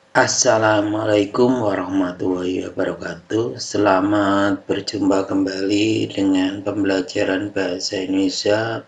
Assalamualaikum warahmatullahi wabarakatuh. Selamat berjumpa kembali dengan pembelajaran bahasa Indonesia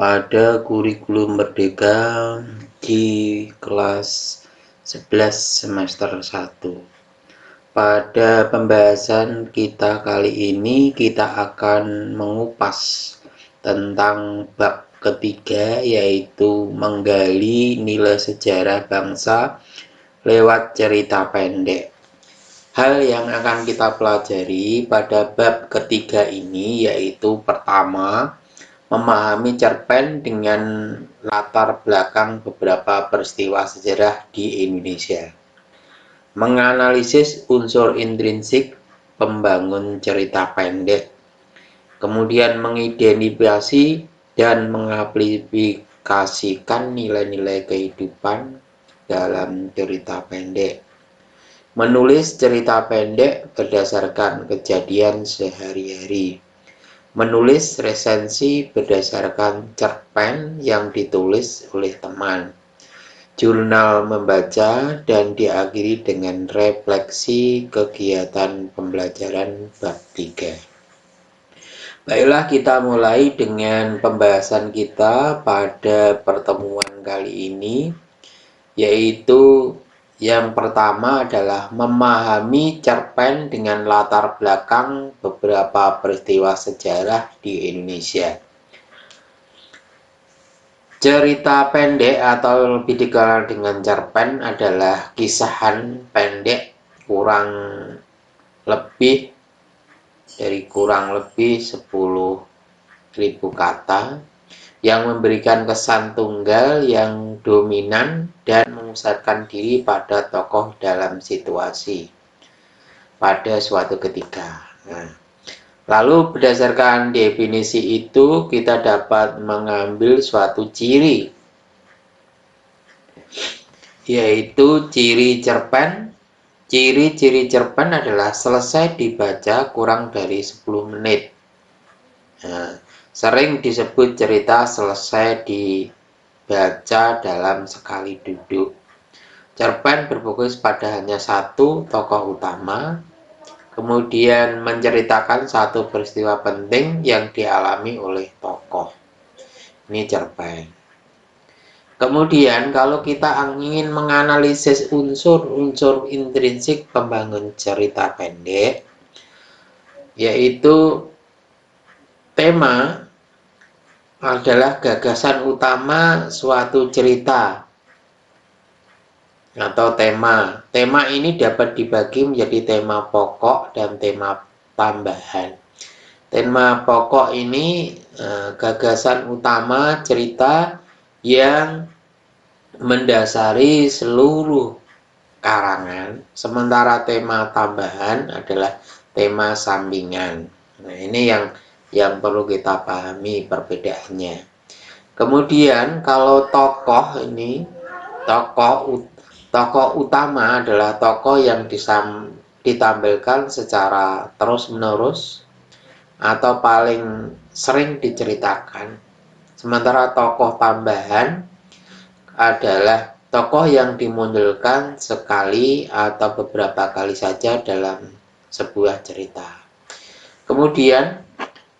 pada kurikulum Merdeka di kelas 11 semester 1. Pada pembahasan kita kali ini kita akan mengupas tentang bab ketiga, yaitu menggali nilai sejarah bangsa lewat cerita pendek. Hal yang akan kita pelajari pada bab ketiga ini yaitu pertama, memahami cerpen dengan latar belakang beberapa peristiwa sejarah di Indonesia. Menganalisis unsur intrinsik pembangun cerita pendek. Kemudian mengidentifikasi dan mengaplikasikan nilai-nilai kehidupan dalam cerita pendek. Menulis cerita pendek berdasarkan kejadian sehari-hari. Menulis resensi berdasarkan cerpen yang ditulis oleh teman. Jurnal membaca dan diakhiri dengan refleksi kegiatan pembelajaran bab 3. Baiklah, kita mulai dengan pembahasan kita pada pertemuan kali ini, yaitu yang pertama adalah memahami cerpen dengan latar belakang beberapa peristiwa sejarah di Indonesia. Cerita pendek atau lebih dikenal dengan cerpen adalah kisahan pendek kurang lebih 10.000 kata yang memberikan kesan tunggal yang dominan dan memusatkan diri pada tokoh dalam situasi pada suatu ketika. Lalu berdasarkan definisi itu kita dapat mengambil suatu ciri, yaitu ciri cerpen. Ciri-ciri cerpen adalah selesai dibaca kurang dari 10 menit. Sering disebut cerita selesai dibaca dalam sekali duduk. Cerpen berfokus pada hanya satu tokoh utama, kemudian menceritakan satu peristiwa penting yang dialami oleh tokoh. Ini cerpen. Kemudian kalau kita ingin menganalisis unsur-unsur intrinsik pembangun cerita pendek, yaitu tema adalah gagasan utama suatu cerita atau tema. Tema ini dapat dibagi menjadi tema pokok dan tema tambahan. Tema pokok ini gagasan utama cerita yang mendasari seluruh karangan, sementara tema tambahan adalah tema sampingan. Nah, ini yang perlu kita pahami perbedaannya. Kemudian kalau tokoh ini, tokoh utama adalah tokoh yang ditampilkan secara terus-menerus atau paling sering diceritakan. Sementara tokoh tambahan adalah tokoh yang dimunculkan sekali atau beberapa kali saja dalam sebuah cerita. Kemudian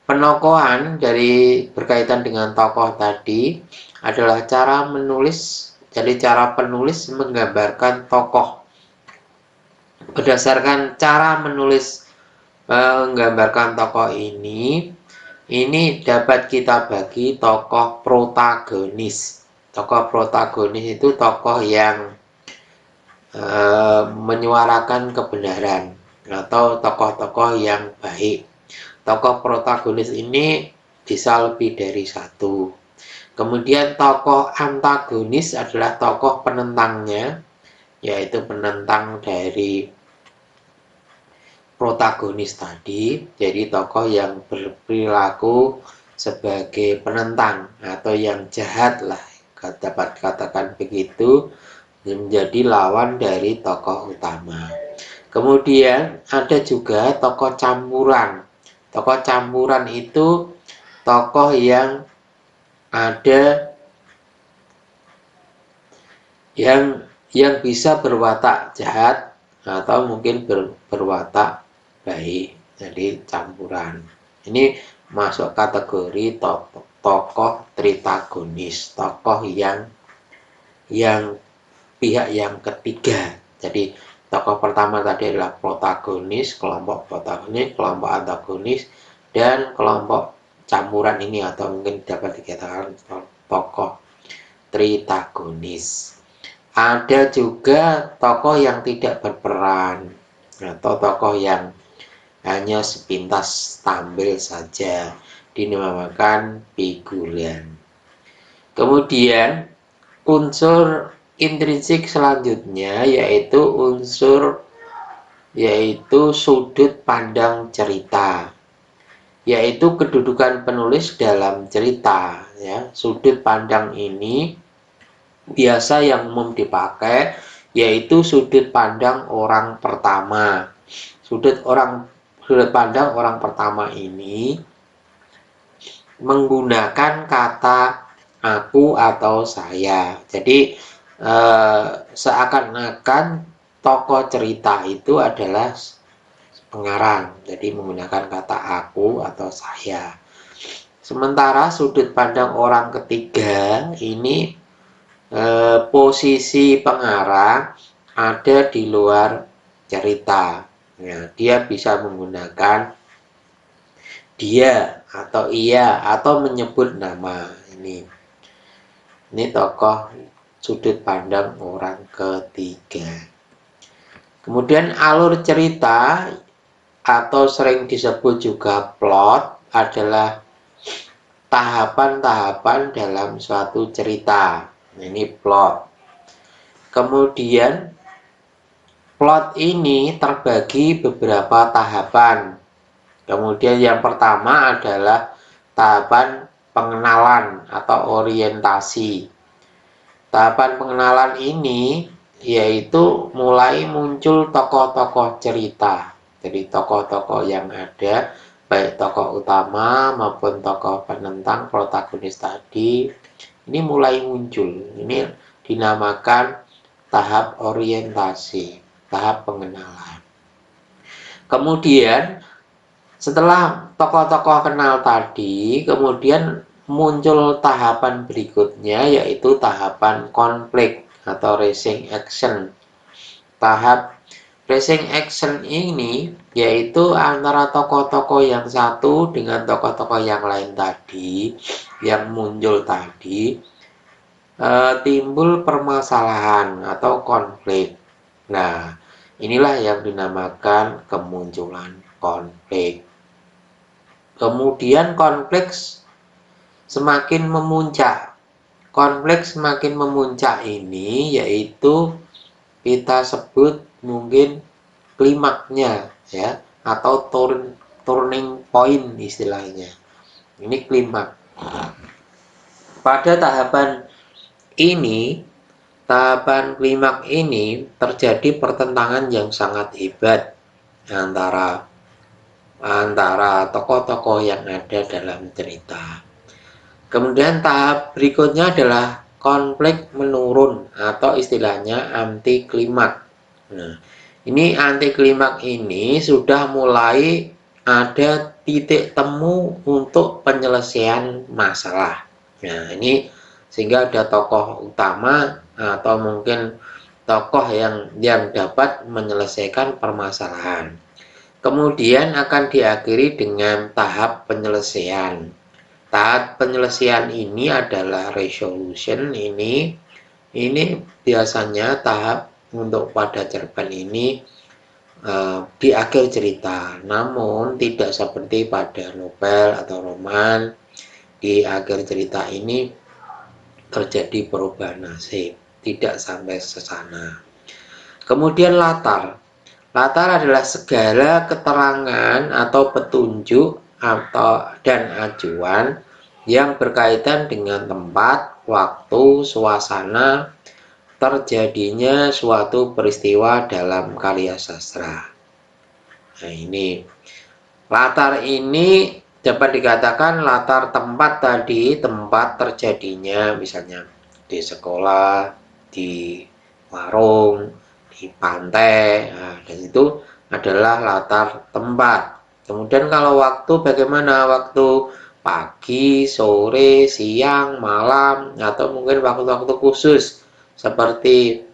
penokohan dari berkaitan dengan tokoh tadi adalah cara menulis. Jadi cara penulis menggambarkan tokoh. Berdasarkan cara menulis menggambarkan tokoh ini dapat kita bagi tokoh protagonis. Tokoh protagonis itu tokoh yang menyuarakan kebenaran atau tokoh-tokoh yang baik. Tokoh protagonis ini bisa lebih dari satu. Kemudian tokoh antagonis adalah tokoh penentangnya, yaitu penentang dari protagonis tadi. Jadi tokoh yang berperilaku sebagai penentang atau yang jahat lah, dapat katakan begitu, menjadi lawan dari tokoh utama. Kemudian ada juga tokoh campuran. Tokoh campuran itu tokoh yang ada yang bisa berwatak jahat atau mungkin berwatak baik. Jadi campuran. Ini masuk kategori tokoh tritagonis, tokoh yang pihak yang ketiga. Jadi tokoh pertama tadi adalah protagonis, kelompok protagonis, kelompok antagonis, dan kelompok campuran ini atau mungkin dapat dikatakan tokoh tritagonis. Ada juga tokoh yang tidak berperan atau tokoh yang hanya sepintas tampil saja, dinamakan figuran. Kemudian unsur intrinsik selanjutnya yaitu sudut pandang cerita, yaitu kedudukan penulis dalam cerita. Ya, sudut pandang ini biasa yang umum dipakai yaitu sudut pandang orang pertama. Sudut pandang orang pertama ini menggunakan kata aku atau saya. Jadi seakan-akan tokoh cerita itu adalah pengarang. Jadi menggunakan kata aku atau saya. Sementara sudut pandang orang ketiga ini posisi pengarang ada di luar cerita. Ya, dia bisa menggunakan dia atau ia atau menyebut nama. Ini tokoh sudut pandang orang ketiga. Kemudian alur cerita atau sering disebut juga plot adalah tahapan-tahapan dalam suatu cerita. Ini plot. Kemudian plot ini terbagi beberapa tahapan. Kemudian yang pertama adalah tahapan pengenalan atau orientasi. Tahapan pengenalan ini yaitu mulai muncul tokoh-tokoh cerita. Jadi tokoh-tokoh yang ada, baik tokoh utama maupun tokoh penentang protagonis tadi, ini mulai muncul. Ini dinamakan tahap orientasi, tahap pengenalan. Kemudian setelah tokoh-tokoh kenal tadi, kemudian muncul tahapan berikutnya yaitu tahapan konflik atau raising action. Tahap raising action ini yaitu antara tokoh-tokoh yang satu dengan tokoh-tokoh yang lain tadi, yang muncul tadi, timbul permasalahan atau konflik. Nah, inilah yang dinamakan kemunculan konflik. Kemudian konflik semakin memuncak. Konflik semakin memuncak ini yaitu kita sebut mungkin klimaknya ya, atau turning point istilahnya. Ini klimak. Pada tahapan klimak ini terjadi pertentangan yang sangat hebat antara tokoh-tokoh yang ada dalam cerita. Kemudian tahap berikutnya adalah konflik menurun atau istilahnya anti klimak. Nah, ini anti klimak ini sudah mulai ada titik temu untuk penyelesaian masalah. Nah, ini sehingga ada tokoh utama atau mungkin tokoh yang dapat menyelesaikan permasalahan. Kemudian akan diakhiri dengan tahap penyelesaian. Tahap penyelesaian ini adalah resolution. Ini biasanya tahap untuk pada cerpen ini di akhir cerita. Namun tidak seperti pada novel atau roman. Di akhir cerita ini terjadi perubahan nasib, tidak sampai sesana. Kemudian latar adalah segala keterangan atau petunjuk dan acuan yang berkaitan dengan tempat, waktu, suasana terjadinya suatu peristiwa dalam karya sastra. Nah, ini latar ini dapat dikatakan latar tempat tadi, tempat terjadinya misalnya di sekolah, di warung, di pantai. Nah, dan itu adalah latar tempat. Kemudian kalau waktu bagaimana? Waktu pagi, sore, siang, malam, atau mungkin waktu-waktu khusus seperti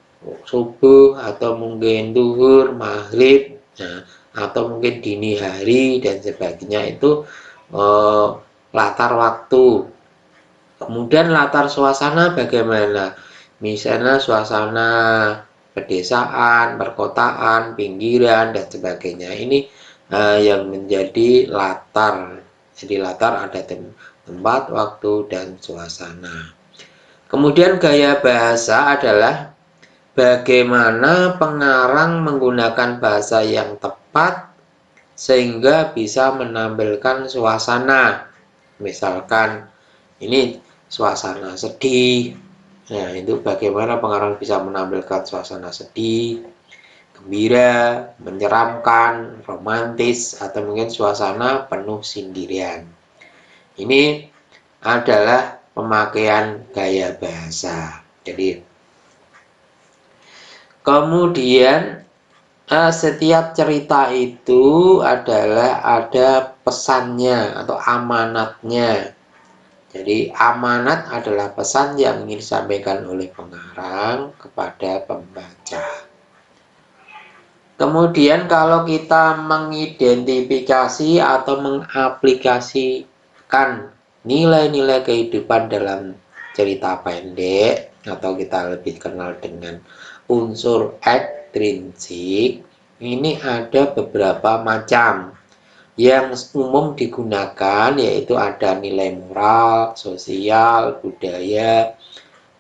subuh atau mungkin duhur, maghrib, nah, atau mungkin dini hari dan sebagainya itu latar waktu. Kemudian latar suasana bagaimana? Misalnya suasana pedesaan, perkotaan, pinggiran, dan sebagainya. Ini yang menjadi latar. Jadi latar ada tempat, waktu, dan suasana. Kemudian gaya bahasa adalah bagaimana pengarang menggunakan bahasa yang tepat sehingga bisa menampilkan suasana. Misalkan ini suasana sedih. Nah, itu bagaimana pengarang bisa menampilkan suasana sedih, gembira, menyeramkan, romantis, atau mungkin suasana penuh sindiran. Ini adalah pemakaian gaya bahasa. Jadi, kemudian setiap cerita itu adalah ada pesannya atau amanatnya. Jadi amanat adalah pesan yang ingin disampaikan oleh pengarang kepada pembaca. Kemudian kalau kita mengidentifikasi atau mengaplikasikan nilai-nilai kehidupan dalam cerita pendek, atau kita lebih kenal dengan unsur ekstrinsik, ini ada beberapa macam. Yang umum digunakan yaitu ada nilai moral, sosial, budaya,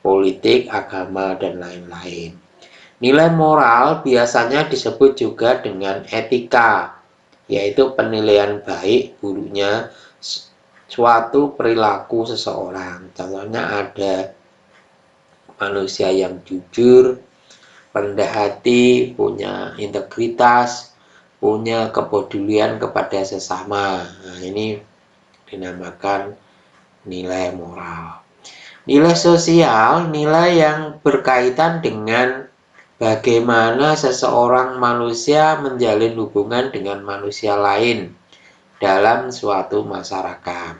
politik, agama, dan lain-lain. Nilai moral biasanya disebut juga dengan etika, yaitu penilaian baik buruknya suatu perilaku seseorang. Contohnya ada manusia yang jujur, rendah hati, punya integritas, punya kepedulian kepada sesama. Nah, ini dinamakan nilai moral. Nilai sosial, nilai yang berkaitan dengan bagaimana seseorang manusia menjalin hubungan dengan manusia lain dalam suatu masyarakat.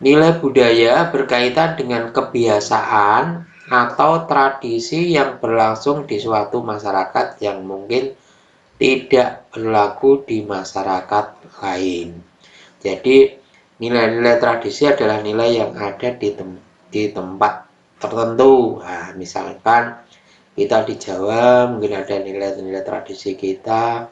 Nilai budaya berkaitan dengan kebiasaan atau tradisi yang berlangsung di suatu masyarakat yang mungkin tidak berlaku di masyarakat lain. Jadi nilai-nilai tradisi adalah nilai yang ada di tempat tertentu. Nah, misalkan kita di Jawa mungkin ada nilai-nilai tradisi kita,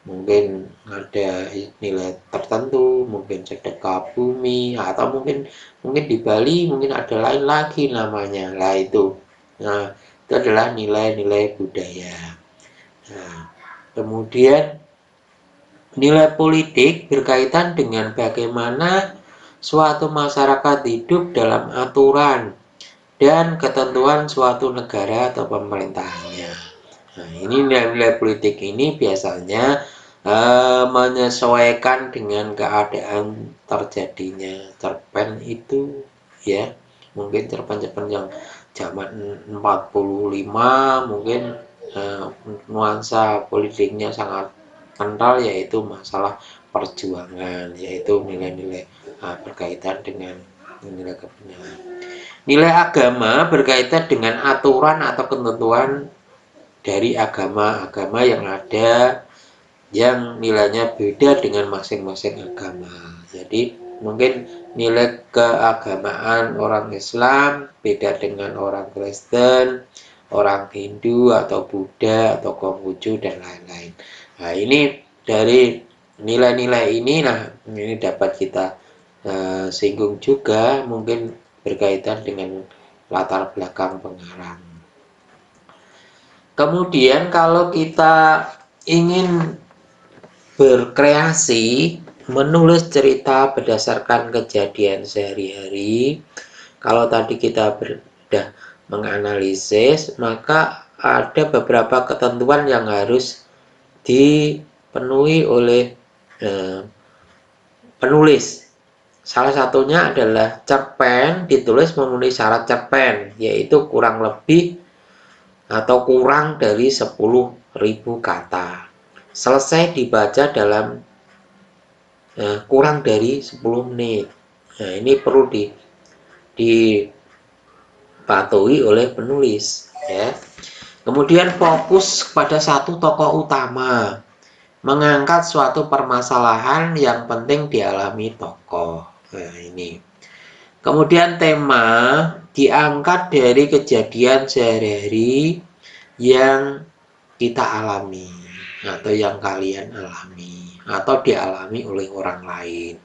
mungkin ada nilai tertentu, mungkin sedekah bumi, atau mungkin di Bali mungkin ada lain lagi namanya. Lah itu. Nah, itu adalah nilai-nilai budaya. Nah, kemudian nilai politik berkaitan dengan bagaimana suatu masyarakat hidup dalam aturan dan ketentuan suatu negara atau pemerintahannya. Nah, ini nilai-nilai politik ini biasanya menyesuaikan dengan keadaan terjadinya cerpen itu, ya. Mungkin cerpen-cerpen yang zaman 45 mungkin nuansa politiknya sangat kental, yaitu masalah perjuangan, yaitu nilai-nilai berkaitan dengan nilai kebenaran. Nilai agama berkaitan dengan aturan atau ketentuan dari agama-agama yang ada, yang nilainya beda dengan masing-masing agama. Jadi mungkin nilai keagamaan orang Islam beda dengan orang Kristen, orang Hindu atau Buddha atau Konghucu dan lain-lain. Nah, ini dari nilai-nilai ini, nah ini dapat kita singgung juga, mungkin berkaitan dengan latar belakang pengarang. Kemudian kalau kita ingin berkreasi, menulis cerita berdasarkan kejadian sehari-hari, kalau tadi kita sudah menganalisis, maka ada beberapa ketentuan yang harus dipenuhi oleh penulis. Salah satunya adalah cerpen ditulis memenuhi syarat cerpen, yaitu kurang lebih atau kurang dari 10.000 kata. Selesai dibaca dalam kurang dari 10 menit. Nah, ini perlu dipatuhi oleh penulis, ya. Kemudian fokus pada satu tokoh utama, mengangkat suatu permasalahan yang penting dialami tokoh. Nah, ini. Kemudian tema diangkat dari kejadian sehari-hari yang kita alami atau yang kalian alami atau dialami oleh orang lain.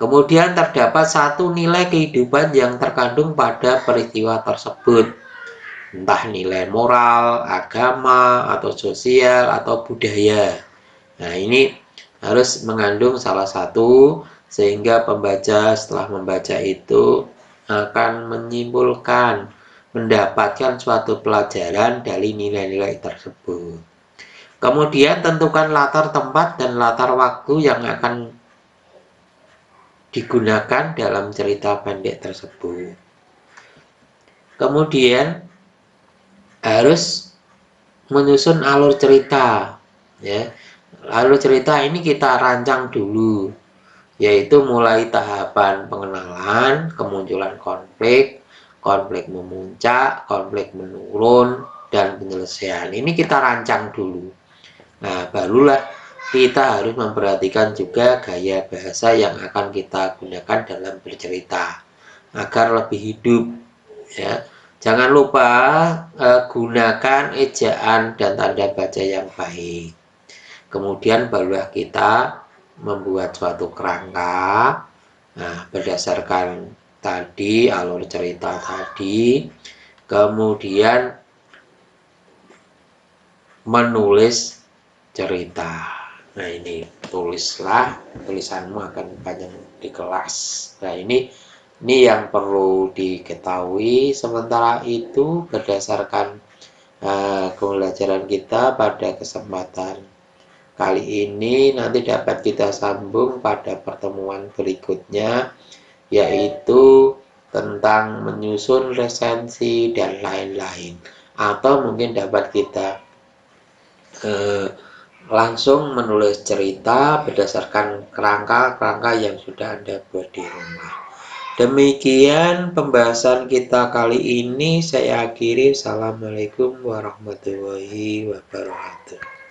Kemudian terdapat satu nilai kehidupan yang terkandung pada peristiwa tersebut, entah nilai moral, agama, atau sosial, atau budaya. Nah, ini harus mengandung salah satu, sehingga pembaca setelah membaca itu akan menyimpulkan, mendapatkan suatu pelajaran dari nilai-nilai tersebut. Kemudian tentukan latar tempat dan latar waktu yang akan digunakan dalam cerita pendek tersebut. Kemudian harus menyusun alur cerita, ya. Alur cerita ini kita rancang dulu, yaitu mulai tahapan pengenalan, kemunculan konflik, konflik memuncak, konflik menurun, dan penyelesaian. Ini kita rancang dulu. Nah, barulah kita harus memperhatikan juga gaya bahasa yang akan kita gunakan dalam bercerita agar lebih hidup, ya. Jangan lupa gunakan ejaan dan tanda baca yang baik. Kemudian barulah kita membuat suatu kerangka. Nah, berdasarkan tadi alur cerita tadi, kemudian menulis cerita. Nah, ini tulislah, tulisanmu akan panjang di kelas. Nah, ini yang perlu diketahui. Sementara itu, berdasarkan pembelajaran kita pada kesempatan kali ini, nanti dapat kita sambung pada pertemuan berikutnya, yaitu tentang menyusun resensi dan lain-lain. Atau mungkin dapat kita langsung menulis cerita berdasarkan kerangka-kerangka yang sudah Anda buat di rumah. Demikian pembahasan kita kali ini. Saya akhiri. Assalamualaikum warahmatullahi wabarakatuh.